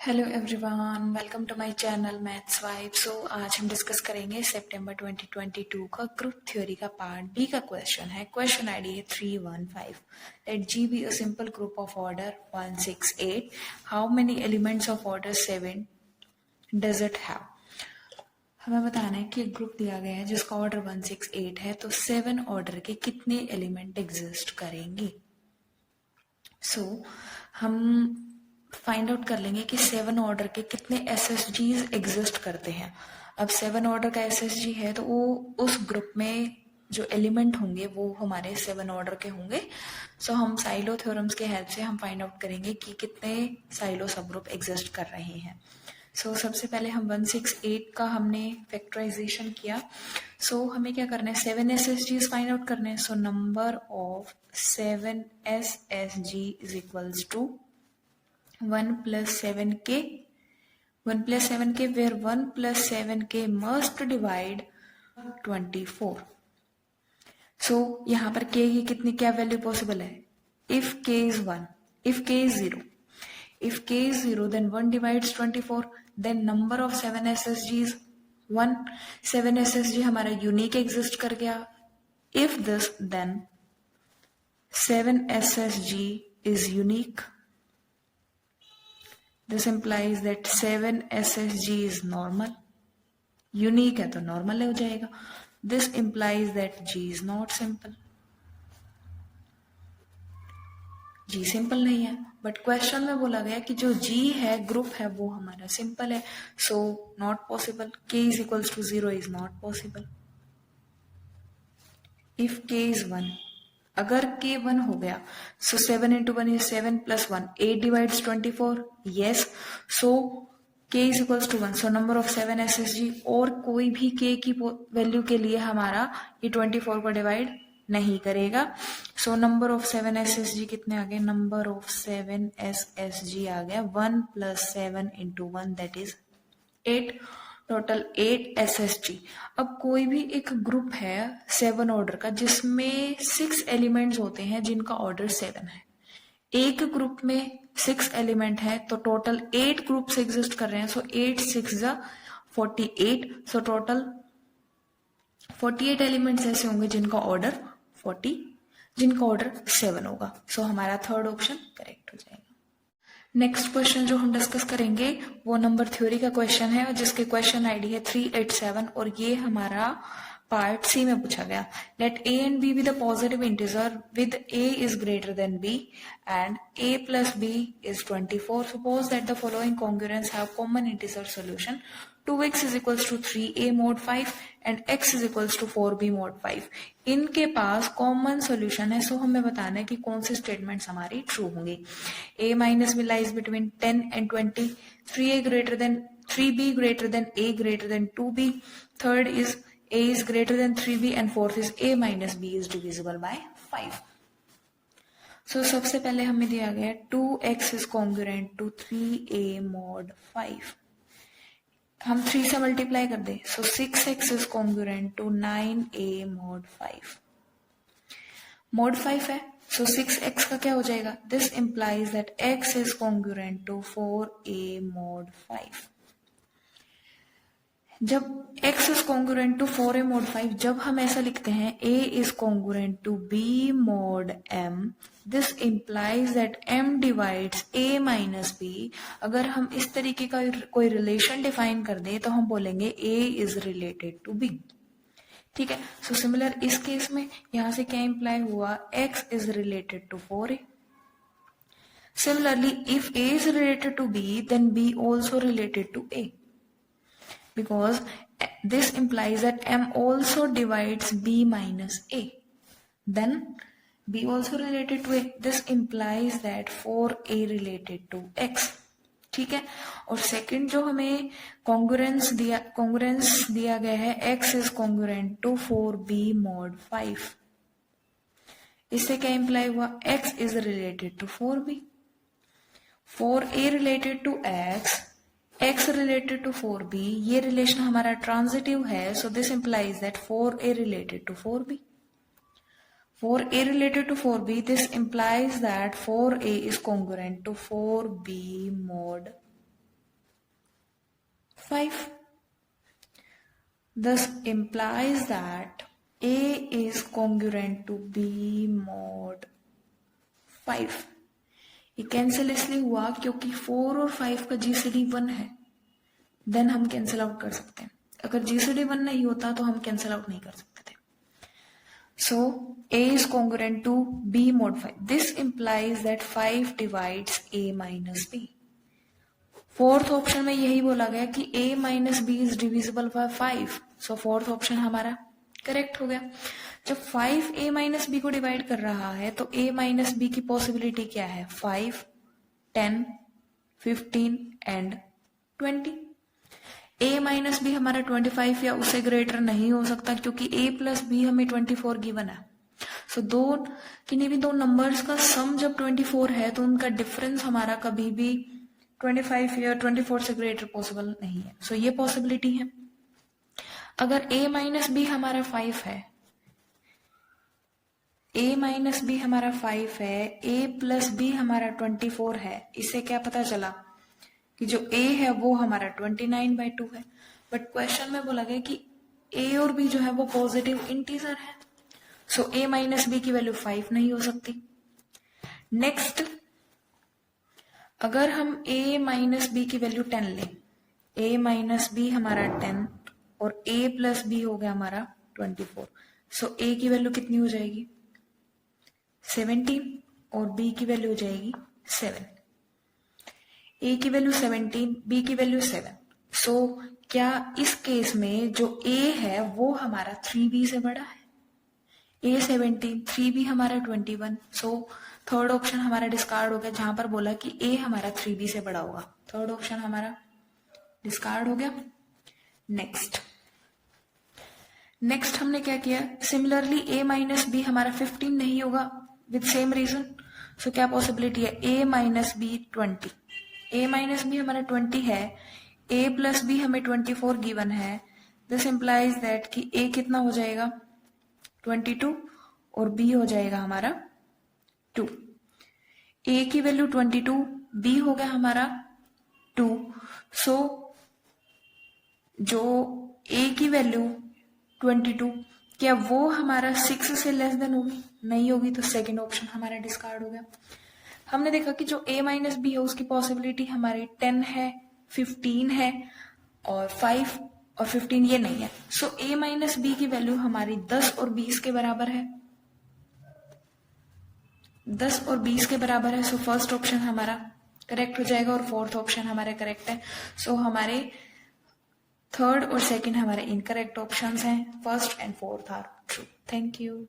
Hello everyone, welcome to my channel maths vibe. So आज हम discuss करेंगे सितंबर 2022 का ग्रुप थ्योरी का पार्ट बी का क्वेश्चन है। क्वेश्चन आईडी है 315। Let G be a simple group of order 168। How many elements of order 7 does it have. हमें बताना है कि एक ग्रुप दिया गया है जिसका ऑर्डर 168 है, तो 7 ऑर्डर के कितने एलिमेंट एग्जिस्ट करेंगे। सो हम फाइंड आउट कर लेंगे कि 7 ऑर्डर के कितने एसएसजीज एग्जिस्ट करते हैं। अब 7 ऑर्डर का एसएसजी है तो वो उस ग्रुप में जो एलिमेंट होंगे वो हमारे 7 ऑर्डर के होंगे। सो हम साइलो थ्योरम्स के हेल्प से हम फाइंड आउट करेंगे कि कितने साइलो सब ग्रुप एग्जिस्ट कर रहे हैं। सबसे पहले हम 168 का हमने फैक्टराइजेशन किया। हमें क्या करना है, 7 SSGs फाइंड आउट करने हैं। Number of 7 SSG is equals to 1 plus 7k, 1 plus 7k, where 1 plus 7k must divide 24. यहाँ पर k की कितनी क्या वैल्यू पॉसिबल है। if k is 1, if k is 0, if k is 0 then 1 divides 24, then number of 7 SSG is 1. 7 SSG हमारा unique exist कर गया। if this then 7 SSG is unique. This implies that 7 SSG is normal. Unique है तो normal हो जाएगा। This implies that G is not simple. G simple नहीं है, but question में बोला गया कि जो G है ग्रुप है वो हमारा सिंपल है। So not possible. K is equals to 0 is not possible. If K is 1, अगर K 1 हो गया, so 7 into 1 is 7 plus 1, 8 divides 24, yes. So K is equals to 1, so number of 7 SSG, और कोई भी K की value के लिए हमारा ये 24 को डिवाइड नहीं करेगा। सो नंबर ऑफ 7 SSG कितने आ गए, नंबर ऑफ 7 SSG आ गया 1 plus 7 into 1 that is 8, total 8 SSG। अब कोई भी एक ग्रुप है 7 ऑर्डर का जिसमें 6 एलिमेंट्स होते हैं जिनका ऑर्डर 7 है। एक ग्रुप में 6 एलिमेंट है तो टोटल 8 ग्रुप्स एग्जिस्ट कर रहे हैं। सो 8 6 48, सो टोटल 48 एलिमेंट्स ऐसे होंगे जिनका ऑर्डर 7 होगा। सो हमारा थर्ड ऑप्शन करेक्ट हो जाएगा। नेक्स्ट क्वेश्चन जो हम डिस्कस करेंगे वो नंबर थ्योरी का क्वेश्चन है, और जिसके क्वेश्चन आईडी है 387, और ये हमारा पार्ट सी में पूछा गया। Let a and b be the positive integer with a is greater than b and a plus b is 24. Suppose that the following congruence have common integer solution 2x is equals to 3a mod 5 and x is equals to 4b mod 5. इनके पास common solution है। सो हमें बताना है कि कौन से statements हमारी true होंगे। a minus b lies between 10 and 20, 3b greater than a greater than 2b, third is a is greater than 3b and fourth is a minus b is divisible by 5. सबसे पहले हमें दिया गया 2x is congruent to 3a mod 5. हम 3 से multiply कर दें, 6x is congruent to 9a mod 5. mod 5 है, 6x का क्या हो जाएगा, this implies that x is congruent to 4a mod 5. जब x is congruent to 4a mod 5, जब हम ऐसा लिखते हैं a is congruent to b mod m, this implies that m divides a minus b. अगर हम इस तरीके का कोई रिलेशन डिफाइन कर दें तो हम बोलेंगे a is related to b. ठीक है। सिमिलर इस केस में यहां से क्या इंप्लाई हुआ, x is related to 4a. Similarly, if a is related to b, then b also related to a, because this implies that m also divides b minus a. Then b also related to a. This implies that 4a related to x. ठीक है। और second जो हमें congruence दिया गया है, x is congruent to 4b mod 5. इससे क्या इंप्लाई हुआ, x is related to 4b, 4a related to x related to 4b. ये रिलेशन हमारा ट्रांजिटिव है, so this implies that 4a related to 4b. 4a related to 4b, this implies that 4a is congruent to 4b mod 5. Thus implies that A is congruent to B mod 5. ये cancel इसलिए हुआ क्योंकि 4 और 5 का GCD 1 है, then हम cancel out कर सकते हैं. अगर GCD 1 नहीं होता तो हम कैंसिल आउट नहीं कर सकते थे. So A is congruent to B mod 5. This implies that 5 divides A minus B. Fourth option में यही बोला गया कि A minus B is divisible by 5. So fourth option हमारा करेक्ट हो गया. जब 5 A minus B को डिवाइड कर रहा है तो A minus B की पॉसिबिलिटी क्या है? 5, 10, 15 एंड 20. A माइनस बी हमारा 25 या उससे ग्रेटर नहीं हो सकता क्योंकि A प्लस बी हमें 24 गिवन है. सो किन्हीं भी दो नंबर्स का सम जब 24 है तो उनका डिफरेंस हमारा कभी भी 25 या 24 से ग्रेटर पॉसिबल नहीं है. सो ये पॉसिबिलिटी है. अगर A माइनस बी हमारा 5 है, A माइनस बी हमारा 5 है, A प्लस बी हमारा 24 है, इससे क्या पता चला कि जो A है वो हमारा 29/2 है. बट क्वेश्चन में बोला गया कि A और B जो है वो पॉजिटिव इंटीजर है. सो A माइनस बी की वैल्यू 5 नहीं हो सकती. नेक्स्ट, अगर हम A माइनस बी की वैल्यू 10 लें, A माइनस बी हमारा 10 और A प्लस बी हो गया हमारा 24. सो A की वैल्यू कितनी हो जाएगी? 17 और B की वैल्यू हो जाएगी 7. A की वैल्यू 17, B की वैल्यू 7. सो क्या इस केस में जो A है वो हमारा 3B से बड़ा है? A 17, 3B हमारा 21. सो थर्ड ऑप्शन हमारा डिस्कार्ड हो गया जहां पर बोला कि A हमारा 3B से बड़ा होगा. थर्ड ऑप्शन हमारा डिस्कार्ड हो गया. नेक्स्ट हमने क्या किया? सिमिलरली A माइनस बी हमारा 15 नहीं होगा विद सेम रीजन. सो क्या पॉसिबिलिटी है? A minus B 20. A minus B हमारा 20 है, A प्लस बी हमें 24 गिवन है. दिस इंप्लाइज दैट कि A कितना हो जाएगा? 22 और B हो जाएगा हमारा 2. A की वैल्यू 22, B हो गया हमारा 2. सो जो A की वैल्यू 22 क्या वो हमारा 6 से लेस देन होगी? नहीं होगी. तो सेकेंड ऑप्शन हमारा डिस्कार्ड हो गया. हमने देखा कि जो A माइनस बी है उसकी पॉसिबिलिटी हमारी 10 है, 15 है और 5 और 15 ये नहीं है. सो A माइनस बी की वैल्यू हमारी 10 और 20 के बराबर है. 10 और 20 के बराबर है. सो फर्स्ट ऑप्शन हमारा करेक्ट हो जाएगा और फोर्थ ऑप्शन हमारा करेक्ट है. सो हमारे थर्ड और सेकंड हमारे इनकरेक्ट ऑप्शंस हैं. First and fourth are true. Thank you.